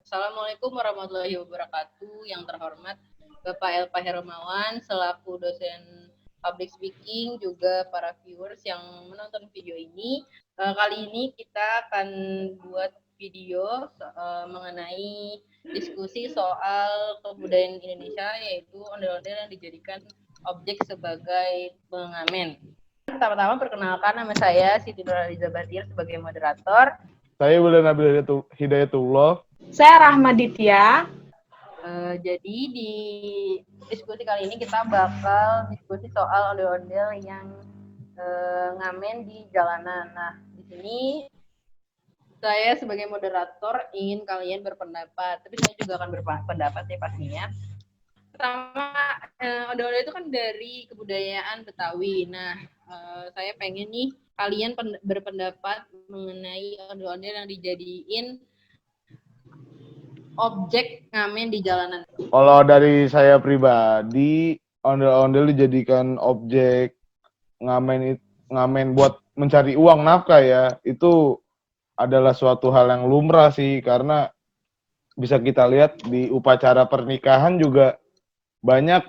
Assalamualaikum warahmatullahi wabarakatuh. Yang terhormat Bapak Elpa Hermawan selaku dosen public speaking, juga para viewers yang menonton video ini. Kali ini kita akan buat video mengenai diskusi soal kebudayaan Indonesia, yaitu ondel-ondel yang dijadikan objek sebagai pengamen. Pertama-tama perkenalkan, nama saya Siti Nurhaliza Batir sebagai moderator. Saya Wildan Nabil Hidayatullah. Saya Rahmaditya. Jadi di diskusi kali ini kita bakal diskusi soal ondel-ondel yang ngamen di jalanan. Nah, di sini saya sebagai moderator ingin kalian berpendapat, tapi saya juga akan berpendapat ya pastinya. Pertama, ondel-ondel itu kan dari kebudayaan Betawi. Nah, saya pengen nih kalian berpendapat mengenai ondel-ondel yang dijadiin objek ngamen di jalanan. Kalau dari saya pribadi, ondel-ondel dijadikan objek ngamen buat mencari uang nafkah ya, itu adalah suatu hal yang lumrah sih, karena bisa kita lihat di upacara pernikahan juga banyak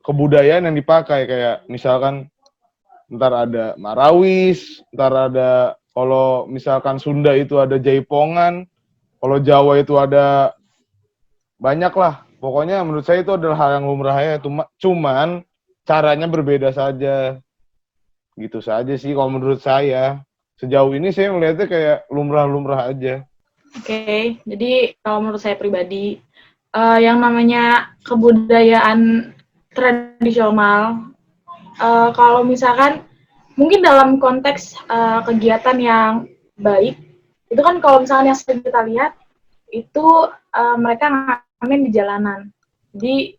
kebudayaan yang dipakai, kayak misalkan ntar ada marawis, ntar ada, kalau misalkan Sunda itu ada jaipongan, kalau Jawa itu ada banyak lah. Pokoknya menurut saya itu adalah hal yang lumrah ya, cuman caranya berbeda saja. Gitu saja sih kalau menurut saya. Sejauh ini saya melihatnya kayak lumrah-lumrah aja. Oke, jadi kalau menurut saya pribadi, yang namanya kebudayaan tradisional, kalau misalkan mungkin dalam konteks kegiatan yang baik, itu kan kalau misalnya yang sering kita lihat, itu mereka ngamen di jalanan. Jadi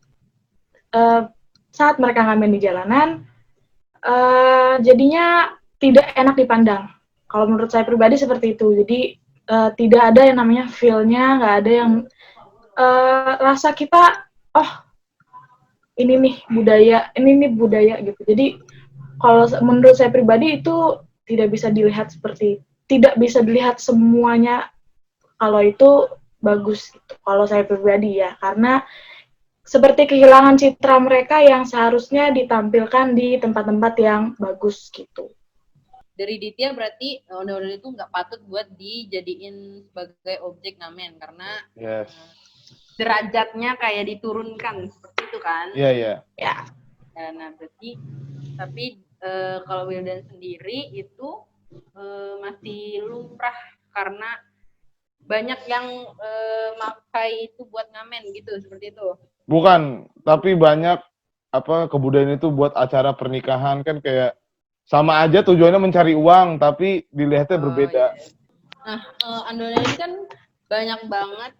saat mereka ngamen di jalanan, jadinya tidak enak dipandang. Kalau menurut saya pribadi seperti itu. Jadi tidak ada yang namanya feel-nya, nggak ada yang rasa kita, oh ini nih budaya gitu. Jadi kalau menurut saya pribadi itu tidak bisa dilihat semuanya kalau itu bagus gitu. Kalau saya pribadi ya, karena seperti kehilangan citra mereka yang seharusnya ditampilkan di tempat-tempat yang bagus gitu. Dari Ditya berarti ondel-ondel itu nggak patut buat dijadiin sebagai objek ngamen, karena derajatnya kayak diturunkan seperti itu kan? Iya. Ya. Nah berarti, tapi kalau Wildan sendiri itu masih lumrah karena banyak yang makai itu buat ngamen gitu, seperti itu. Bukan, tapi banyak kebudayaan itu buat acara pernikahan kan, kayak sama aja tujuannya mencari uang, tapi dilihatnya berbeda. Iya. Nah, ondel-ondel ini kan banyak banget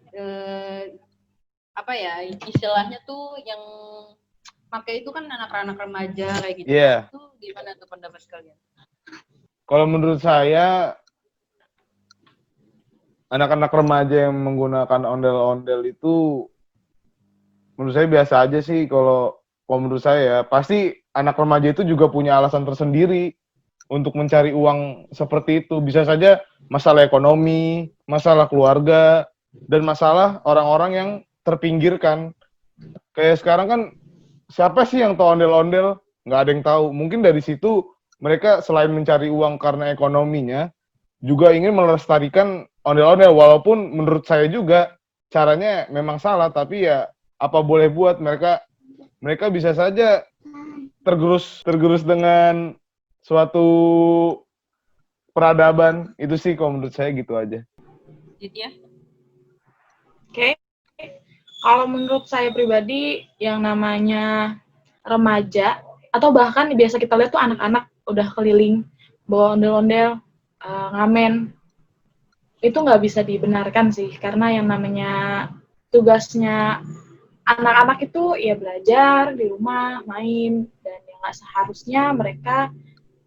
istilahnya tuh yang pakai itu kan anak-anak remaja kayak gitu. Yeah. Itu gimana tuh pendapat kalian? Kalau menurut saya, anak-anak remaja yang menggunakan ondel-ondel itu menurut saya biasa aja sih. Kalau menurut saya, pasti anak remaja itu juga punya alasan tersendiri untuk mencari uang seperti itu. Bisa saja masalah ekonomi, masalah keluarga, dan masalah orang-orang yang terpinggirkan. Kayak sekarang kan, siapa sih yang tahu ondel-ondel? Nggak ada yang tahu. Mungkin dari situ mereka selain mencari uang karena ekonominya, juga ingin melestarikan ondel-ondel. Walaupun menurut saya juga caranya memang salah, tapi ya apa boleh buat, mereka bisa saja tergerus dengan suatu peradaban. Itu sih kalau menurut saya gitu aja. Ya? Oke. Kalau menurut saya pribadi, yang namanya remaja, atau bahkan biasa kita lihat tuh anak-anak udah keliling bawa ondel-ondel, ngamen, itu nggak bisa dibenarkan sih, karena yang namanya tugasnya anak-anak itu ya belajar di rumah, main, dan yang nggak seharusnya mereka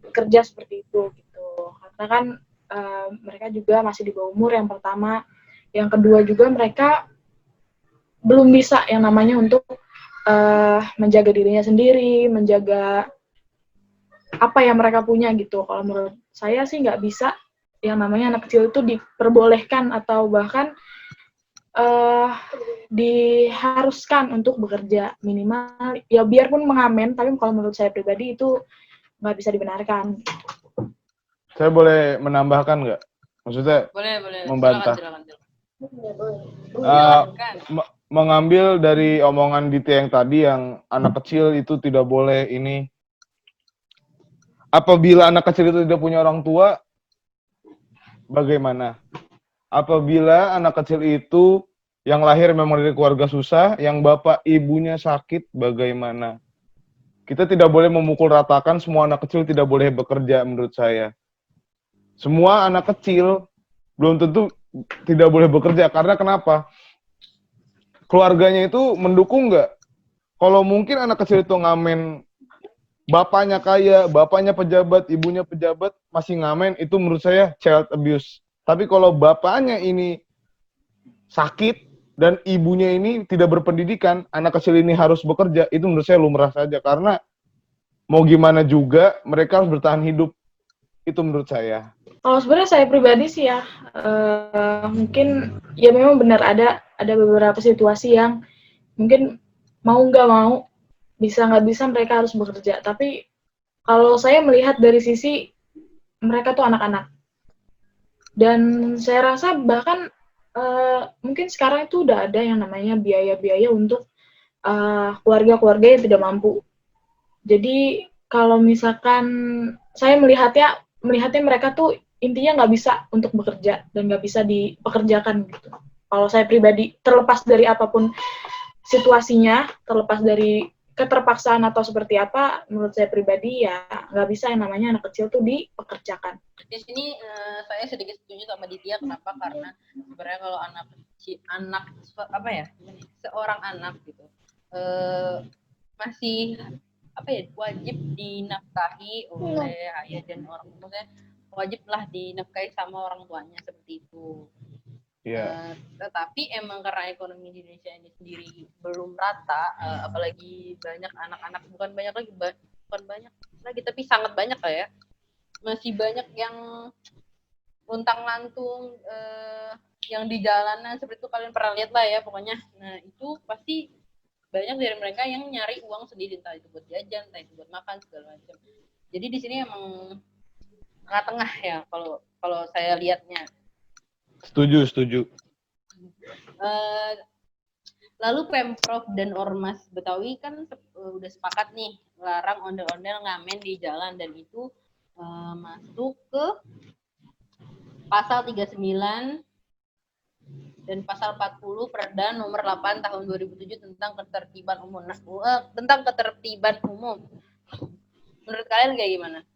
bekerja seperti itu gitu. Karena kan mereka juga masih di bawah umur, yang pertama. Yang kedua juga mereka belum bisa yang namanya untuk menjaga dirinya sendiri, menjaga apa yang mereka punya gitu. Kalau menurut saya sih nggak bisa yang namanya anak kecil itu diperbolehkan atau bahkan diharuskan untuk bekerja minimal ya biarpun mengamen, tapi kalau menurut saya pribadi itu nggak bisa dibenarkan. Saya boleh menambahkan nggak? Maksudnya Boleh. membantah. Silakan. Mengambil dari omongan Diti yang tadi yang anak kecil itu tidak boleh ini. Apabila anak kecil itu tidak punya orang tua, bagaimana? Apabila anak kecil itu yang lahir memang dari keluarga susah, yang bapak ibunya sakit, bagaimana? Kita tidak boleh memukul ratakan semua anak kecil tidak boleh bekerja menurut saya. Semua anak kecil belum tentu tidak boleh bekerja. Karena kenapa? Keluarganya itu mendukung nggak? Kalau mungkin anak kecil itu ngamen, bapaknya kaya, bapaknya pejabat, ibunya pejabat, masih ngamen, itu menurut saya child abuse. Tapi kalau bapaknya ini sakit dan ibunya ini tidak berpendidikan, anak kecil ini harus bekerja, itu menurut saya lumrah saja. Karena mau gimana juga, mereka harus bertahan hidup. Itu menurut saya. Kalau sebenarnya saya pribadi sih ya, mungkin ya memang benar ada beberapa situasi yang mungkin mau nggak mau, bisa nggak bisa mereka harus bekerja. Tapi kalau saya melihat dari sisi mereka tuh anak-anak. Dan saya rasa bahkan mungkin sekarang itu udah ada yang namanya biaya-biaya untuk keluarga-keluarga yang tidak mampu. Jadi kalau misalkan saya melihatnya mereka tuh intinya nggak bisa untuk bekerja dan nggak bisa dipekerjakan gitu. Kalau saya pribadi, terlepas dari apapun situasinya, terlepas dari keterpaksaan atau seperti apa, menurut saya pribadi ya nggak bisa yang namanya anak kecil tuh dipekerjakan. Di sini saya sedikit setuju sama Ditya. Kenapa? Karena sebenarnya kalau seorang anak gitu masih wajib dinafkahi oleh ayah dan orang tuanya, wajiblah dinafkahi sama orang tuanya seperti itu. Iya. Tetapi emang karena ekonomi di Indonesia ini sendiri belum rata, apalagi banyak anak-anak, bukan banyak lagi tapi sangat banyak lah ya, masih banyak yang luntang-lantung yang di jalanan seperti itu, kalian pernah lihat lah ya pokoknya. Nah itu pasti banyak dari mereka yang nyari uang sendiri, entah itu buat jajan, entah itu buat makan segala macam. Jadi di sini emang tengah-tengah ya kalau saya lihatnya. Setuju. Lalu Pemprov dan Ormas Betawi kan udah sepakat nih larang ondel-ondel ngamen di jalan, dan itu masuk ke pasal 39 dan pasal 40 Perda nomor 8 tahun 2007 tentang ketertiban umum. Tentang ketertiban umum. Menurut kalian kayak gimana?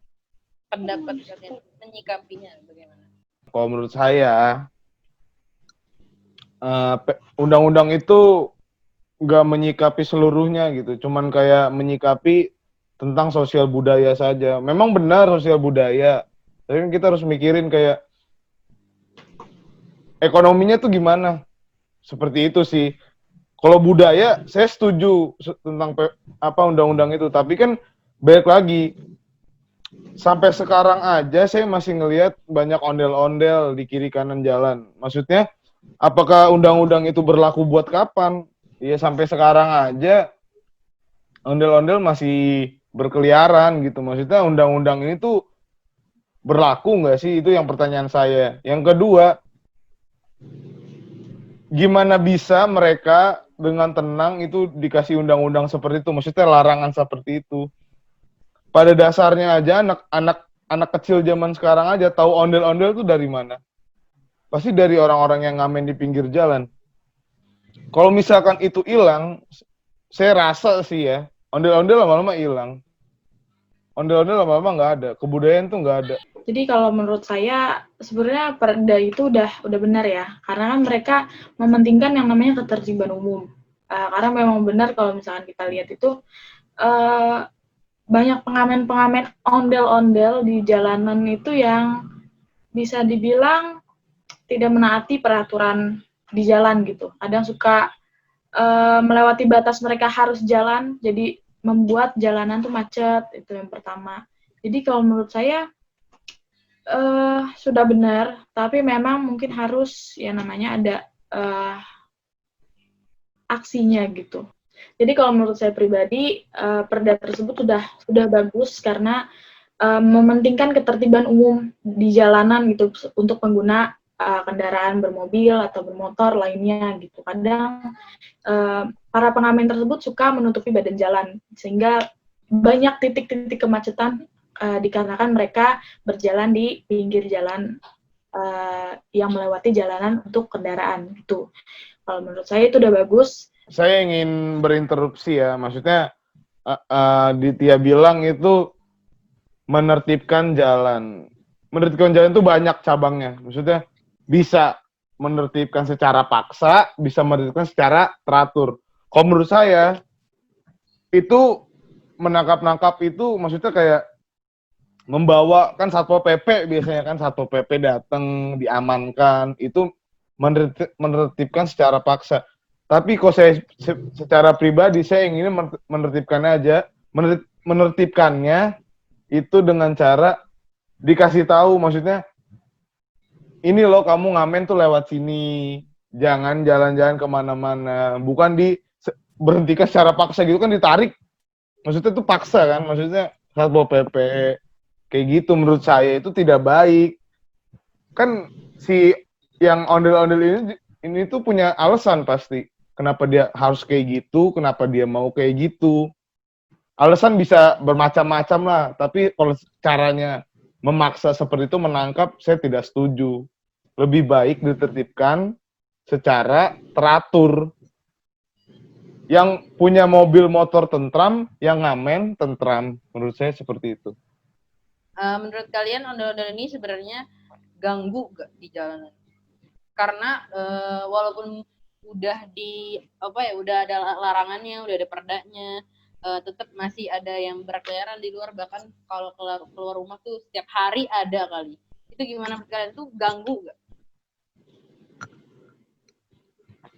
Pendapat kalian menyikapinya bagaimana? Kalau menurut saya, undang-undang itu nggak menyikapi seluruhnya gitu, cuman kayak menyikapi tentang sosial budaya saja. Memang benar sosial budaya, tapi kita harus mikirin kayak ekonominya tuh gimana. Seperti itu sih. Kalau budaya, saya setuju tentang undang-undang itu, tapi kan balik lagi. Sampai sekarang aja saya masih ngelihat banyak ondel-ondel di kiri kanan jalan. Maksudnya, apakah undang-undang itu berlaku buat kapan? Ya sampai sekarang aja ondel-ondel masih berkeliaran gitu. Maksudnya undang-undang ini tuh berlaku nggak sih? Itu yang pertanyaan saya. Yang kedua, gimana bisa mereka dengan tenang itu dikasih undang-undang seperti itu? Maksudnya larangan seperti itu. Pada dasarnya aja anak kecil zaman sekarang aja tahu ondel-ondel itu dari mana? Pasti dari orang-orang yang ngamen di pinggir jalan. Kalau misalkan itu hilang, saya rasa sih ya, ondel-ondel lama-lama hilang. Ondel-ondel lama-lama nggak ada, kebudayaan tuh nggak ada. Jadi kalau menurut saya sebenarnya Perda itu udah benar ya, karena kan mereka mementingkan yang namanya ketertiban umum. Karena memang benar kalau misalkan kita lihat itu banyak pengamen-pengamen ondel-ondel di jalanan itu yang bisa dibilang tidak menaati peraturan di jalan gitu. Kadang suka melewati batas mereka harus jalan, jadi membuat jalanan tuh macet, itu yang pertama. Jadi kalau menurut saya Sudah benar, tapi memang mungkin harus ya namanya ada aksinya gitu. Jadi kalau menurut saya pribadi, perda tersebut sudah bagus karena mementingkan ketertiban umum di jalanan gitu untuk pengguna kendaraan bermobil atau bermotor lainnya gitu. Kadang para pengamen tersebut suka menutupi badan jalan sehingga banyak titik-titik kemacetan dikarenakan mereka berjalan di pinggir jalan yang melewati jalanan untuk kendaraan gitu. Kalau menurut saya itu udah bagus. Saya ingin berinterupsi ya, maksudnya Ditya bilang itu menertibkan jalan. Menertibkan jalan itu banyak cabangnya. Maksudnya bisa menertibkan secara paksa, bisa menertibkan secara teratur. Kalau menurut saya itu menangkap-nangkap itu maksudnya kayak membawa kan Satpol PP biasanya kan Satpol PP datang diamankan itu menertibkan secara paksa. Tapi kalau saya secara pribadi saya ingin menertibkannya aja, menertibkannya itu dengan cara dikasih tahu, maksudnya ini loh kamu ngamen tuh lewat sini, jangan jalan-jalan kemana-mana, bukan berhentikan secara paksa gitu kan ditarik, maksudnya itu paksa kan, maksudnya Satpol PP kayak gitu menurut saya itu tidak baik. Kan si yang ondel-ondel ini tuh punya alasan pasti kenapa dia harus kayak gitu, kenapa dia mau kayak gitu. Alasan bisa bermacam-macam lah, tapi kalau caranya memaksa seperti itu menangkap, saya tidak setuju. Lebih baik ditertibkan secara teratur. Yang punya mobil motor tentram, yang ngamen tentram. Menurut saya seperti itu. Menurut kalian ondel-ondel ini sebenarnya ganggu gak di jalanan? Karena walaupun udah udah ada larangannya, udah ada perdanya, tetap masih ada yang berkeliaran di luar, bahkan kalau keluar rumah tuh setiap hari ada kali. Itu gimana menurut kalian, tuh ganggu gak?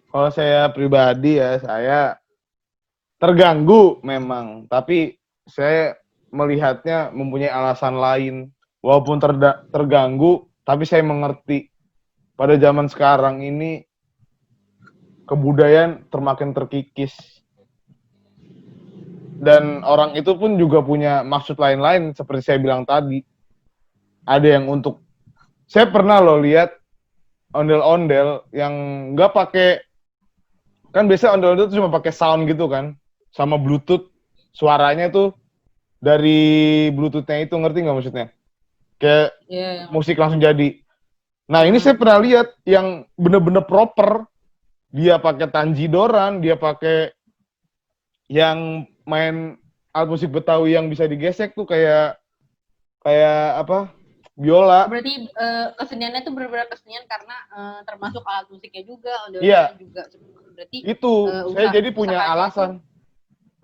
Kalau saya pribadi ya, saya terganggu memang, tapi saya melihatnya mempunyai alasan lain. Walaupun terganggu, tapi saya mengerti pada zaman sekarang ini kebudayaan termakin terkikis. Dan orang itu pun juga punya maksud lain-lain seperti saya bilang tadi. Ada yang untuk, saya pernah loh lihat ondel-ondel yang nggak pakai, kan biasanya ondel-ondel itu cuma pakai sound gitu kan, sama Bluetooth, suaranya tuh dari Bluetooth-nya itu, ngerti nggak maksudnya? Kayak musik langsung jadi. Nah ini saya pernah lihat yang bener-bener proper, dia pakai tanjidoran, dia pakai yang main alat musik Betawi yang bisa digesek tuh kayak apa, biola. Berarti keseniannya tuh benar-benar kesenian karena termasuk alat musiknya juga, Iya. juga. Berarti itu saya jadi punya alasan.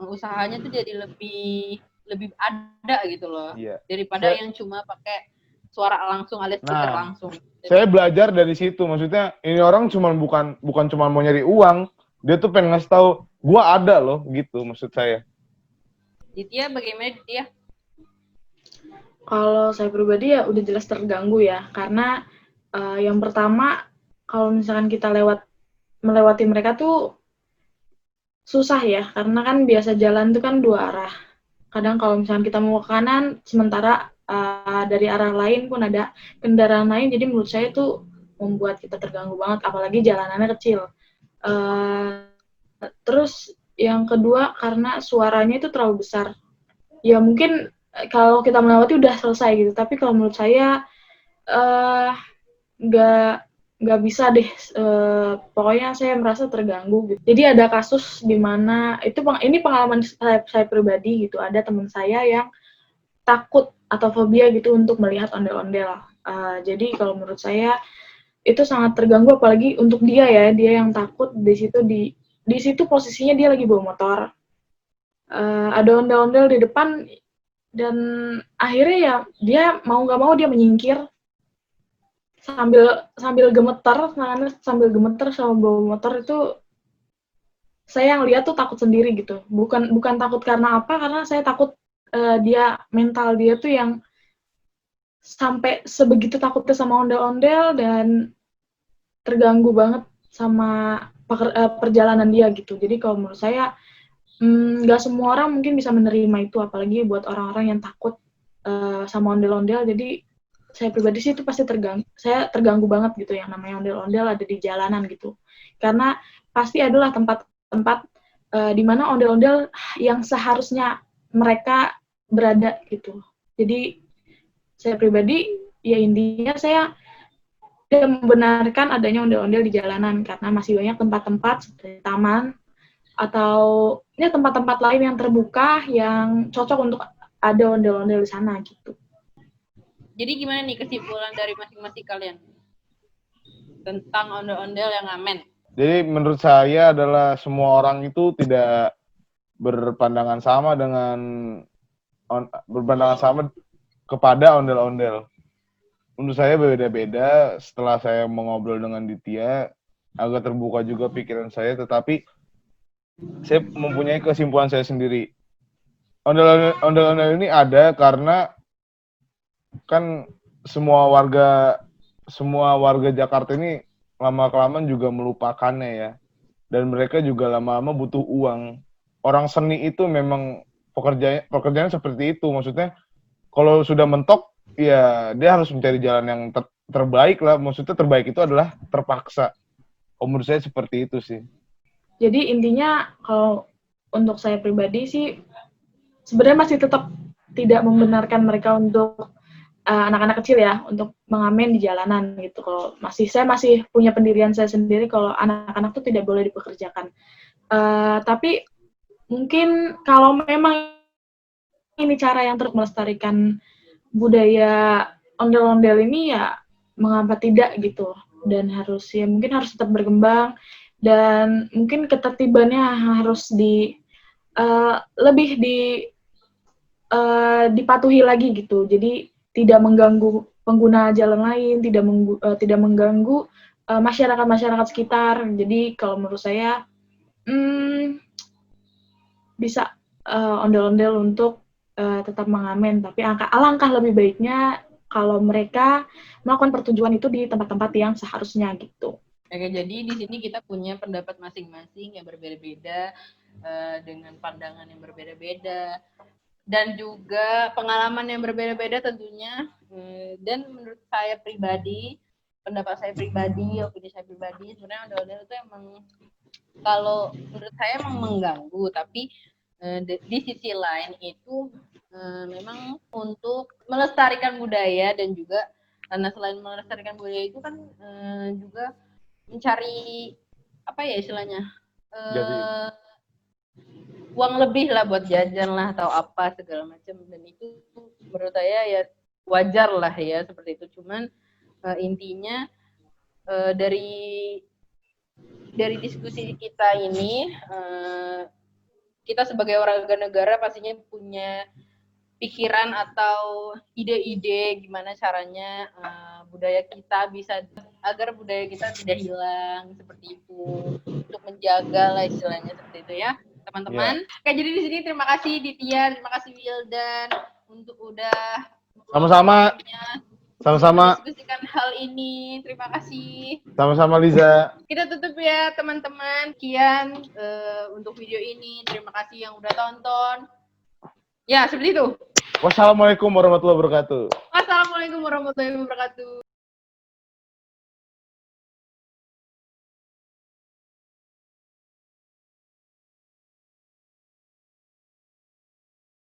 Usahanya tuh jadi lebih ada gitu loh. Iya. Daripada yang cuma pakai suara langsung alias speaker langsung. Saya belajar dari situ, maksudnya ini orang bukan cuma mau nyari uang, dia tuh pengen ngasih tahu gua ada loh gitu maksud saya. Ditya bagaimana Ditya? Kalau saya pribadi ya udah jelas terganggu ya, karena yang pertama kalau misalkan kita melewati mereka tuh susah ya, karena kan biasa jalan tuh kan dua arah. Kadang kalau misalkan kita mau ke kanan, sementara dari arah lain pun ada kendaraan lain, jadi menurut saya itu membuat kita terganggu banget, apalagi jalanannya kecil. Terus yang kedua karena suaranya itu terlalu besar. Ya mungkin kalau kita melewati udah selesai gitu, tapi kalau menurut saya nggak bisa deh. Pokoknya saya merasa terganggu gitu. Jadi ada kasus di mana ini pengalaman saya pribadi gitu. Ada teman saya yang takut atau fobia gitu untuk melihat ondel-ondel. Jadi kalau menurut saya itu sangat terganggu, apalagi untuk dia ya, dia yang takut di situ posisinya dia lagi bawa motor. Ada ondel-ondel di depan dan akhirnya ya dia mau nggak mau dia menyingkir sambil gemeter, tangannya sambil gemeter sama bawa motor. Itu saya yang lihat tuh takut sendiri gitu. Bukan takut karena apa, karena saya takut mental dia tuh yang sampai sebegitu takutnya sama ondel-ondel dan terganggu banget sama perjalanan dia gitu. Jadi kalau menurut saya nggak semua orang mungkin bisa menerima itu, apalagi buat orang-orang yang takut sama ondel-ondel. Jadi saya pribadi sih itu pasti saya terganggu banget gitu yang namanya ondel-ondel ada di jalanan gitu. Karena pasti adalah tempat-tempat di mana ondel-ondel yang seharusnya mereka berada gitu. Jadi saya pribadi ya intinya saya tidak membenarkan adanya ondel-ondel di jalanan karena masih banyak tempat-tempat seperti taman atau ya tempat-tempat lain yang terbuka yang cocok untuk ada ondel-ondel di sana gitu. Jadi gimana nih kesimpulan dari masing-masing kalian tentang ondel-ondel yang ngamen? Jadi menurut saya adalah semua orang itu tidak berpandangan sama kepada ondel-ondel. Menurut saya beda-beda. Setelah saya mengobrol dengan Ditya, agak terbuka juga pikiran saya, tetapi saya mempunyai kesimpulan saya sendiri. Ondel-ondel ini ada karena kan semua warga Jakarta ini lama-kelamaan juga melupakannya ya. Dan mereka juga lama-lama butuh uang. Orang seni itu memang pekerjaan seperti itu. Maksudnya kalau sudah mentok, ya dia harus mencari jalan yang terbaik lah. Maksudnya terbaik itu adalah terpaksa. Menurut saya seperti itu sih. Jadi intinya kalau untuk saya pribadi sih sebenarnya masih tetap tidak membenarkan mereka untuk anak-anak kecil ya untuk mengamen di jalanan gitu. Kalau saya masih punya pendirian saya sendiri kalau anak-anak tuh tidak boleh dipekerjakan. Tapi mungkin kalau memang ini cara yang terus melestarikan budaya ondel-ondel ini ya mengapa tidak gitu, dan mungkin harus tetap berkembang dan mungkin ketertibannya harus lebih dipatuhi lagi gitu. Jadi tidak mengganggu pengguna jalan lain, tidak mengganggu masyarakat sekitar. Jadi kalau menurut saya bisa ondel-ondel untuk tetap mengamen, tapi alangkah lebih baiknya kalau mereka melakukan pertunjukan itu di tempat-tempat yang seharusnya gitu. Oke, jadi di sini kita punya pendapat masing-masing yang berbeda-beda, dengan pandangan yang berbeda-beda, dan juga pengalaman yang berbeda-beda tentunya. Dan menurut saya pribadi, pendapat saya pribadi, opini saya pribadi, sebenarnya ondel-ondel itu emang kalau menurut saya emang mengganggu, tapi di sisi lain itu memang untuk melestarikan budaya dan juga karena selain melestarikan budaya itu kan juga mencari apa ya istilahnya uang lebih lah buat jajan lah atau apa segala macam, dan itu menurut saya ya wajar lah ya seperti itu. Cuman intinya dari diskusi kita ini kita sebagai warga negara pastinya punya pikiran atau ide-ide gimana caranya budaya kita agar budaya kita tidak hilang seperti itu, untuk menjaga lah istilahnya seperti itu ya teman-teman. Oke, jadi di sini terima kasih Ditya, terima kasih Wildan untuk udah sama-sama diskusikan hal ini. Terima kasih. Sama-sama Liza. Kita tutup ya teman-teman. Sekian untuk video ini. Terima kasih yang udah tonton. Ya, seperti itu. Wassalamualaikum warahmatullahi wabarakatuh. Wassalamualaikum warahmatullahi wabarakatuh.